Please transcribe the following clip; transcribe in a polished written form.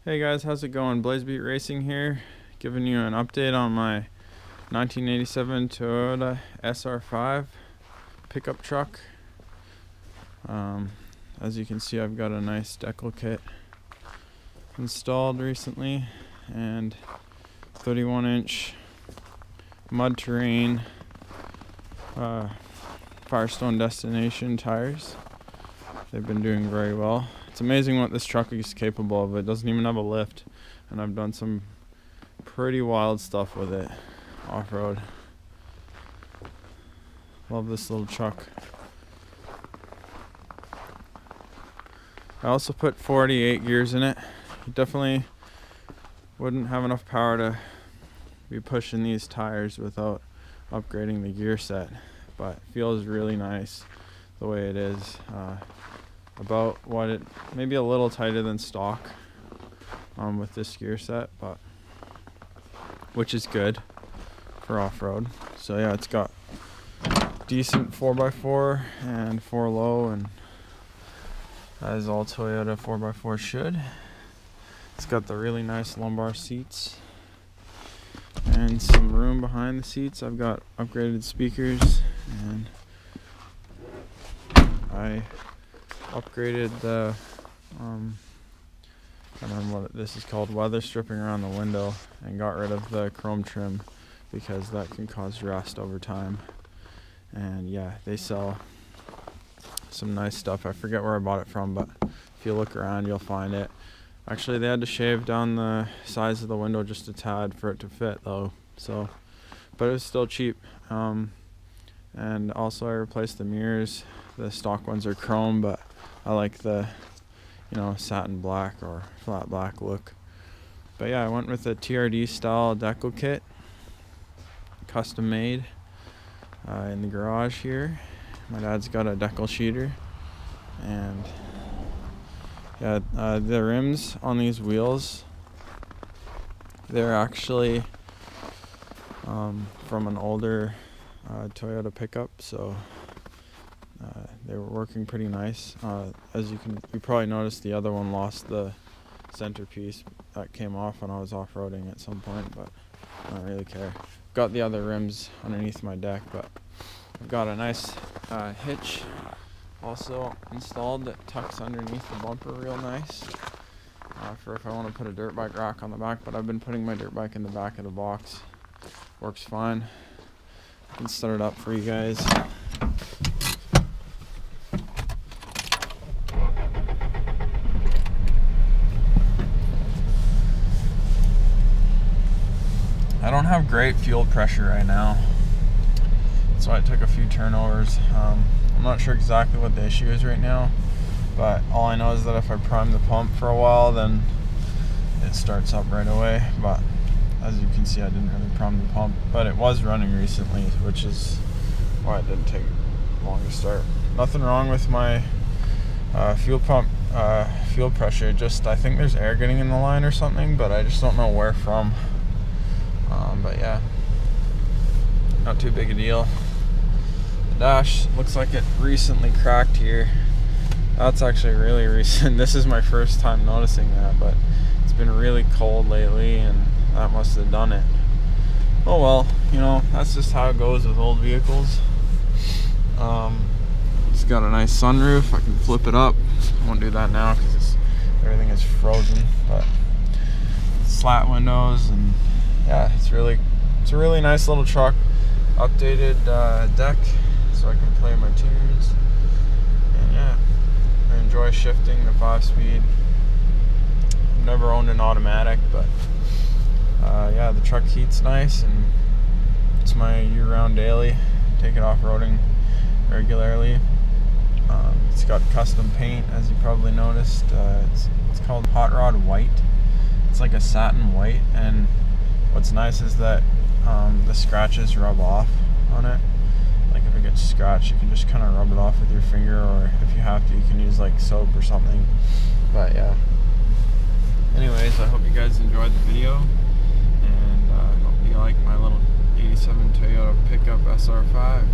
Hey guys, how's it going? Blazebeat Racing here, giving you an update on my 1987 Toyota SR5 pickup truck. As you can see, I've got a nice decal kit installed recently and 31-inch mud terrain Firestone Destination tires. They've been doing very well. It's amazing what this truck is capable of. It doesn't even have a lift, and I've done some pretty wild stuff with it off-road. Love this little truck. I also put 48 gears in it. You definitely wouldn't have enough power to be pushing these tires without upgrading the gear set, but it feels really nice the way it is. About what it, maybe a little tighter than stock with this gear set, but which is good for off-road. So yeah, it's got decent 4x4 and 4 low, and as all Toyota 4x4 should. It's got the really nice lumbar seats and some room behind the seats. I've got upgraded speakers, and I upgraded the I don't know what this is called, weather stripping around the window, and got rid of the chrome trim because that can cause rust over time. And yeah, they sell some nice stuff. I forget where I bought it from, but if you look around you'll find it. Actually, they had to shave down the size of the window just a tad for it to fit though, so but it was still cheap. And also I replaced the mirrors. The stock ones are chrome, but I like the, satin black or flat black look. But yeah, I went with a TRD style decal kit, custom made in the garage here. My dad's got a decal sheeter, and yeah, the rims on these wheels, they're actually from an older Toyota pickup, so they were working pretty nice. As you probably noticed, the other one lost the centerpiece. That came off when I was off-roading at some point, but I don't really care. Got the other rims underneath my deck, but I've got a nice hitch also installed that tucks underneath the bumper real nice for if I want to put a dirt bike rack on the back, but I've been putting my dirt bike in the back of the box. Works fine. I can start it up for you guys. I don't have great fuel pressure right now, so I took a few turnovers. I'm not sure exactly what the issue is right now, but all I know is that if I prime the pump for a while, then it starts up right away. But as you can see, I didn't really prime the pump, but it was running recently, which is why it didn't take long to start. Nothing wrong with my fuel pump fuel pressure, just I think there's air getting in the line or something, but I just don't know where from. But yeah, not too big a deal. The dash looks like it recently cracked here. That's actually really recent. This is my first time noticing that, but it's been really cold lately, and that must have done it. Oh well, that's just how it goes with old vehicles. It's got a nice sunroof. I can flip it up. I won't do that now because everything is frozen, but slat windows, and yeah, it's a really nice little truck. Updated deck so I can play my tunes, and yeah, I enjoy shifting the 5-speed. I've never owned an automatic, but yeah, the truck heats nice, and it's my year-round daily. Take it off-roading regularly. It's got custom paint, as you probably noticed. It's called Hot Rod White. It's like a satin white, and what's nice is that the scratches rub off on it. Like if it gets scratched, you can just kind of rub it off with your finger, or if you have to, you can use like soap or something. But yeah. Anyways, I hope you guys enjoyed the video, and I hope you like my little 87 Toyota pickup SR5.